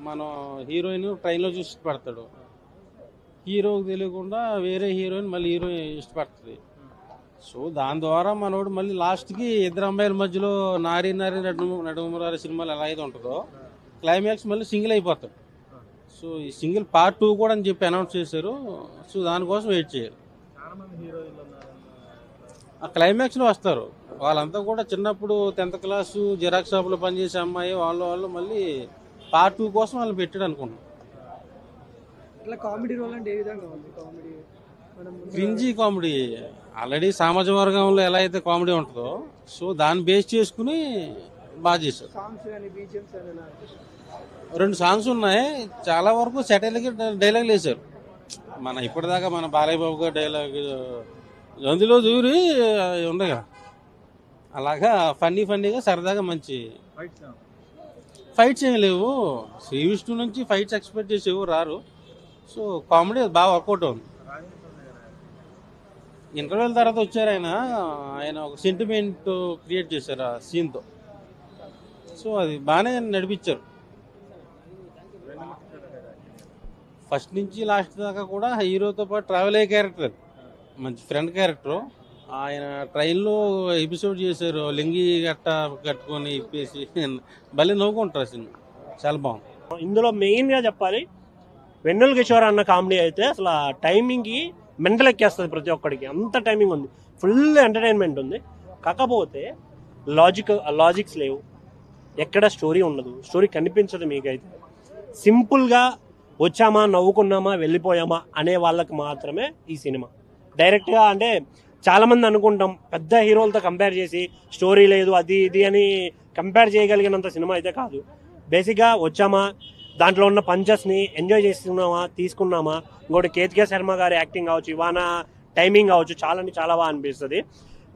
మనం హీరోయిన్ ట్రైన్లో చూసి ఇష్టపడతాడు. హీరోకి తెలియకుండా వేరే హీరోయిన్ మళ్ళీ హీరోయిన్ ఇష్టపడుతుంది. సో దాని ద్వారా మనోడు మళ్ళీ లాస్ట్కి ఇద్దరు అమ్మాయిల మధ్యలో నారీ నారీ నడుమురారి సినిమాలు ఎలా అయితే ఉంటుందో క్లైమాక్స్ మళ్ళీ సింగిల్ అయిపోతాడు. సో ఈ సింగిల్ పార్ట్ 2 కూడా అని చెప్పి అనౌన్స్ చేశారు. సో దానికోసం వెయిట్ చేయాలి. ఆ క్లైమాక్స్లో వస్తారు. వాళ్ళంతా కూడా చిన్నప్పుడు 10th క్లాసు జిరాక్స్ షాపులో పనిచేసే అమ్మాయి వాళ్ళు మళ్ళీ పార్ట్ 2 కోసం వాళ్ళు పెట్టాడు అనుకుంటున్నాం. కామెడీ రోల్ అంటే ఏ విధంగా ఉంది? Comedy cringey comedy. ఆల్రెడీ సామాజిక వర్గంలో ఎలా అయితే కామెడీ ఉంటుందో సో దాన్ని బేస్ చేసుకుని బాగా చేశారు. సాంగ్స్ కానీ బీజిఎమ్స్ కానీ 2 సాంగ్స్ ఉన్నాయి. చాలా వరకు సెటైల్కి డైలాగులు వేశారు. మన ఇప్పటిదాకా మన బాలయ్య బాబు గారు డైలాగ్ అందులో దూరి ఉండగా అలాగా ఫన్నీగా సరదాగా మంచి ఫైట్స్ ఏమి లేవు. శ్రీ విష్ణు నుంచి ఫైట్స్ ఎక్స్పెక్ట్ చేసి ఎవరు రారు. సో కామెడీ బాగా వర్కౌట్ అవుతుంది. ఇంటర్వెల్ తర్వాత వచ్చారు ఆయన ఒక సెంటిమెంట్ క్రియేట్ చేశారు ఆ సీన్తో. సో అది బాగానే నడిపించారు. ఫస్ట్ నుంచి లాస్ట్ దాకా కూడా హీరోతో పాటు ట్రావెల్ అయ్యే క్యారెక్టర్, మంచి ఫ్రెండ్ క్యారెక్టర్. ఆయన ట్రైన్లో ఎపిసోడ్ చేశారు, లింగి గట్ట కట్టుకొని ఇప్పేసి భలే నవ్వుకుంటారు. సినిమా చాలా బాగుంది. ఇందులో మెయిన్గా చెప్పాలి వెన్నెల కిషోర్ అన్న కామెడీ అయితే అసలు టైమింగ్కి మెంటల్ ఎక్కేస్తుంది ప్రతి ఒక్కడికి. అంత టైమింగ్ ఉంది, ఫుల్ ఎంటర్టైన్మెంట్ ఉంది. కాకపోతే లాజిక్స్ లేవు, ఎక్కడ స్టోరీ ఉండదు, స్టోరీ కనిపించదు మీకైతే. సింపుల్గా వచ్చామా నవ్వుకున్నామా వెళ్ళిపోయామా అనే వాళ్ళకి మాత్రమే ఈ సినిమా. డైరెక్ట్గా అంటే చాలామంది అనుకుంటాం పెద్ద హీరోలతో కంపేర్ చేసి స్టోరీ లేదు అది ఇది అని కంపేర్ చేయగలిగినంత సినిమా అయితే కాదు. బేసిక్గా వచ్చామా దాంట్లో ఉన్న పంచెస్ని ఎంజాయ్ చేస్తున్నామా తీసుకున్నామా. ఇంకోటి కేతికే శర్మ గారి యాక్టింగ్ కావచ్చు, ఇవానా టైమింగ్ కావచ్చు, చాలా అంటే చాలా బాగా అనిపిస్తుంది.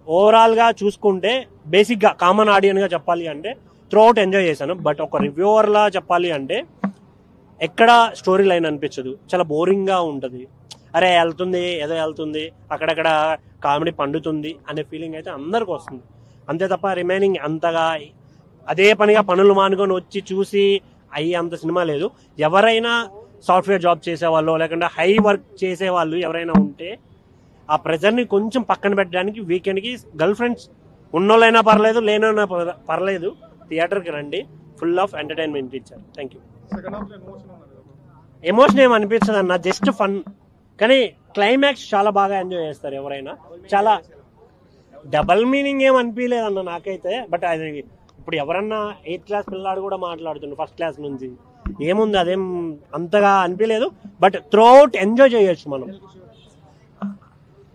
ఓవరాల్గా చూసుకుంటే బేసిక్గా కామన్ ఆడియన్గా చెప్పాలి అంటే త్రూఅవుట్ ఎంజాయ్ చేశాను. బట్ ఒక రివ్యూవర్లా చెప్పాలి అంటే ఎక్కడ స్టోరీ లైన్ అనిపించదు, చాలా బోరింగ్గా ఉంటుంది. అరే వెళ్తుంది ఏదో వెళ్తుంది అక్కడక్కడ కామెడీ పండుతుంది అనే ఫీలింగ్ అయితే అందరికి వస్తుంది. అంతే తప్ప రిమైనింగ్ అంతగా అదే పనిగా పనులు మానుకొని వచ్చి చూసి అయ్యి అంత సినిమా లేదు. ఎవరైనా సాఫ్ట్వేర్ జాబ్ చేసేవాళ్ళు లేకుంటే హై వర్క్ చేసేవాళ్ళు ఎవరైనా ఉంటే ఆ ప్రెజర్ని కొంచెం పక్కన పెట్టడానికి వీకెండ్కి గర్ల్ ఫ్రెండ్స్ ఉన్నోళ్ళైనా పర్లేదు లేనైనా పర్లేదు థియేటర్కి రండి. ఫుల్ ఆఫ్ ఎంటర్టైన్మెంట్ ఇచ్చారు. Thank you. ఎమోషన్ ఏం అనిపించదు అన్న, జస్ట్ ఫన్. కానీ క్లైమాక్స్ చాలా బాగా ఎంజాయ్ చేస్తారు ఎవరైనా. చాలా డబల్ మీనింగ్ ఏం అనిపించలేదన్న నాకైతే. బట్ అది ఇప్పుడు ఎవరన్నా 8th క్లాస్ పిల్లాడు కూడా మాట్లాడుతుండ్రు ఫస్ట్ క్లాస్ నుంచి, ఏముంది అదేం అంతగా అనిపించలేదు. బట్ త్రూఅవుట్ ఎంజాయ్ చేయొచ్చు మనం.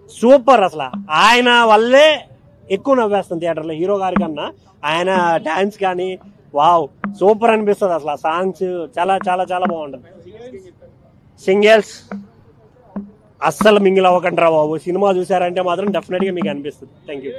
సూపర్. అసలు ఆయన వల్లే ఎక్కువ నవ్వేస్తాం థియేటర్లో హీరో గారి కన్నా. ఆయన డాన్స్ కానీ వావ్ సూపర్ అనిపిస్తుంది. అసలు సాంగ్స్ చాలా చాలా చాలా బాగుంటుంది. సింగిల్స్ అస్సలు మింగిల్ అవ్వకండి రా బాబు, సినిమా చూసారంటే మాత్రం డెఫినెట్గా మీకు అనిపిస్తుంది. Thank you.